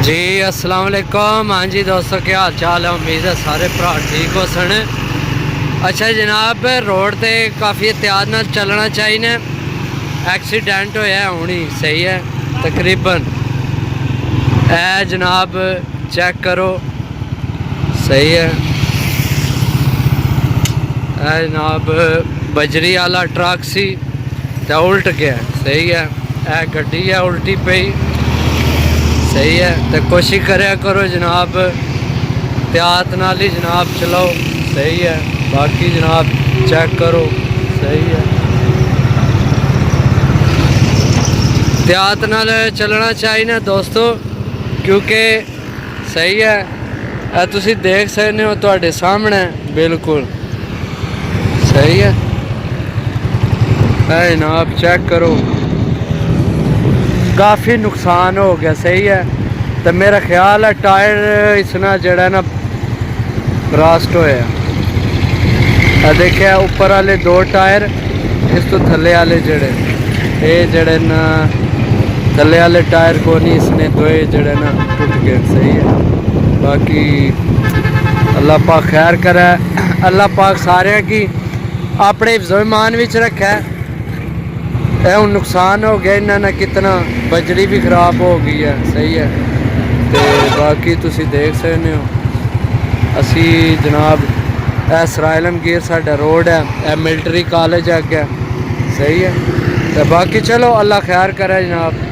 जी अस्सलाम वालेकुम। हाँ जी दोस्तों, क्या हाल चाल है? उम्मीद है सारे भरा ठीक हो सन। अच्छा जनाब, रोड ते काफ़ी एहतियात नाल चलना चाहिए। एक्सीडेंट होया हुणी सही है तकरीबन। ए जनाब चेक करो, सही है। ए जनाब बजरी वाला ट्रक सी ते उल्ट गया, सही है। ए गड्डी है उल्टी पई, सही है। तो कोशिश करया करो जनाब एहतियात नाल ही जनाब चलाओ, सही है। बाकी जनाब चेक करो, सही है। एहतियात नाल चलना चाहिए दोस्तों, क्योंकि सही है। तुसी देख सकते हो तुहाडे सामने बिल्कुल सही है। जनाब चेक करो, काफ़ी नुकसान हो गया, सही है। तो मेरा ख्याल है टायर इसना जड़ा ना ब्रास्ट होया। देखिए ऊपर वाले दो टायर, इस तो थले वाले जड़े ये जड़े ना थले वाले टायर को नहीं, इसने दो जड़े ना टूट गए, सही है। बाकी अल्लाह पाक खैर करे, अल्लाह पाक सारे की अपने हिफ्ज़ो-ईमान विच रखे। हूँ नुकसान हो गया इन्होंने कितना, बजरी भी खराब हो गई है, सही है। तो बाकी तुसी देख सकते हो असी जनाब सराइलमगीर साडा रोड है, मिलिट्री कॉलेज अगे, सही है। तो बाकी चलो अल्लाह खैर करे जनाब।